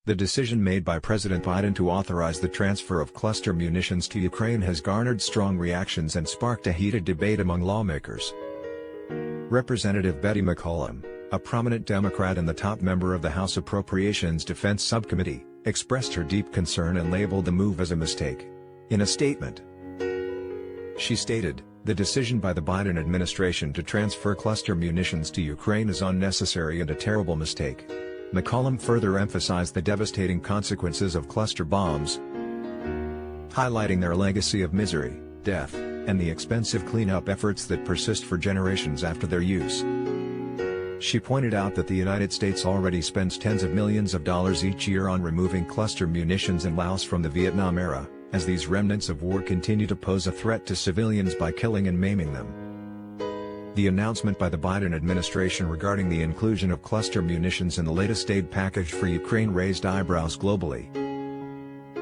The decision made by President Biden to authorize the transfer of cluster munitions to Ukraine has garnered strong reactions and sparked a heated debate among lawmakers. Representative Betty McCollum, a prominent Democrat and the top member of the House Appropriations Defense Subcommittee, expressed her deep concern and labeled the move as a mistake. In a statement, she stated, "The decision by the Biden administration to transfer cluster munitions to Ukraine is unnecessary and a terrible mistake." McCollum further emphasized the devastating consequences of cluster bombs, highlighting their legacy of misery, death, and the expensive cleanup efforts that persist for generations after their use. She pointed out that the United States already spends tens of millions of dollars each year on removing cluster munitions in Laos from the Vietnam era, as these remnants of war continue to pose a threat to civilians by killing and maiming them. The announcement by the Biden administration regarding the inclusion of cluster munitions in the latest aid package for Ukraine raised eyebrows globally.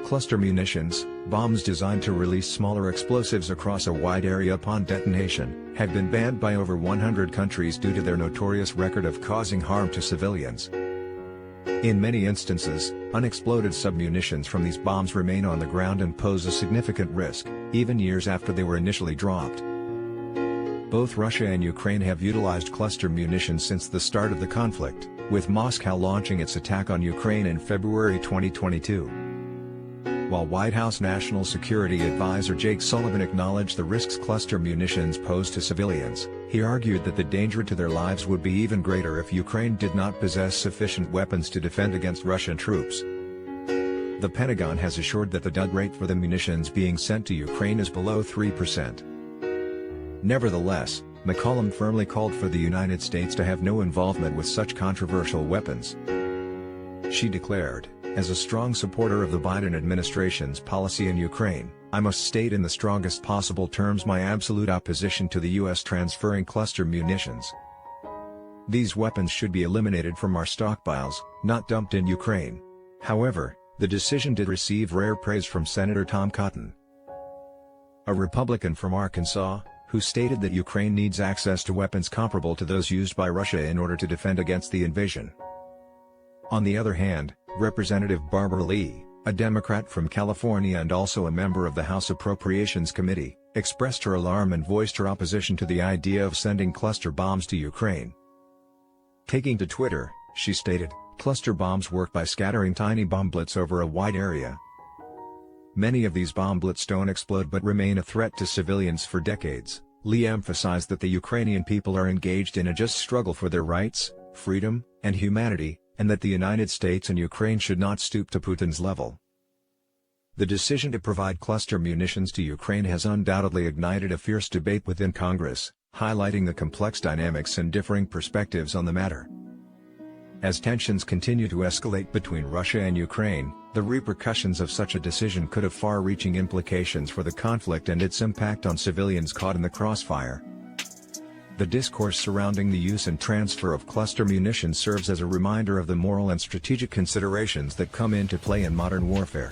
Cluster munitions, bombs designed to release smaller explosives across a wide area upon detonation, have been banned by over 100 countries due to their notorious record of causing harm to civilians. In many instances, unexploded submunitions from these bombs remain on the ground and pose a significant risk, even years after they were initially dropped. Both Russia and Ukraine have utilized cluster munitions since the start of the conflict, with Moscow launching its attack on Ukraine in February 2022. While White House National Security Advisor Jake Sullivan acknowledged the risks cluster munitions pose to civilians, he argued that the danger to their lives would be even greater if Ukraine did not possess sufficient weapons to defend against Russian troops. The Pentagon has assured that the dud rate for the munitions being sent to Ukraine is below 3%. Nevertheless, McCollum firmly called for the United States to have no involvement with such controversial weapons. She declared, "As a strong supporter of the Biden administration's policy in Ukraine, I must state in the strongest possible terms my absolute opposition to the U.S. transferring cluster munitions. These weapons should be eliminated from our stockpiles, not dumped in Ukraine." However, the decision did receive rare praise from Senator Tom Cotton, a Republican from Arkansas, who stated that Ukraine needs access to weapons comparable to those used by Russia in order to defend against the invasion. On the other hand, Representative Barbara Lee, a Democrat from California and also a member of the House Appropriations Committee, expressed her alarm and voiced her opposition to the idea of sending cluster bombs to Ukraine. Taking to Twitter, she stated, "Cluster bombs work by scattering tiny bomblets over a wide area. Many of these bomblets don't explode but remain a threat to civilians for decades." Lee emphasized that the Ukrainian people are engaged in a just struggle for their rights, freedom, and humanity, and that the United States and Ukraine should not stoop to Putin's level. The decision to provide cluster munitions to Ukraine has undoubtedly ignited a fierce debate within Congress, highlighting the complex dynamics and differing perspectives on the matter. As tensions continue to escalate between Russia and Ukraine, the repercussions of such a decision could have far-reaching implications for the conflict and its impact on civilians caught in the crossfire. The discourse surrounding the use and transfer of cluster munitions serves as a reminder of the moral and strategic considerations that come into play in modern warfare.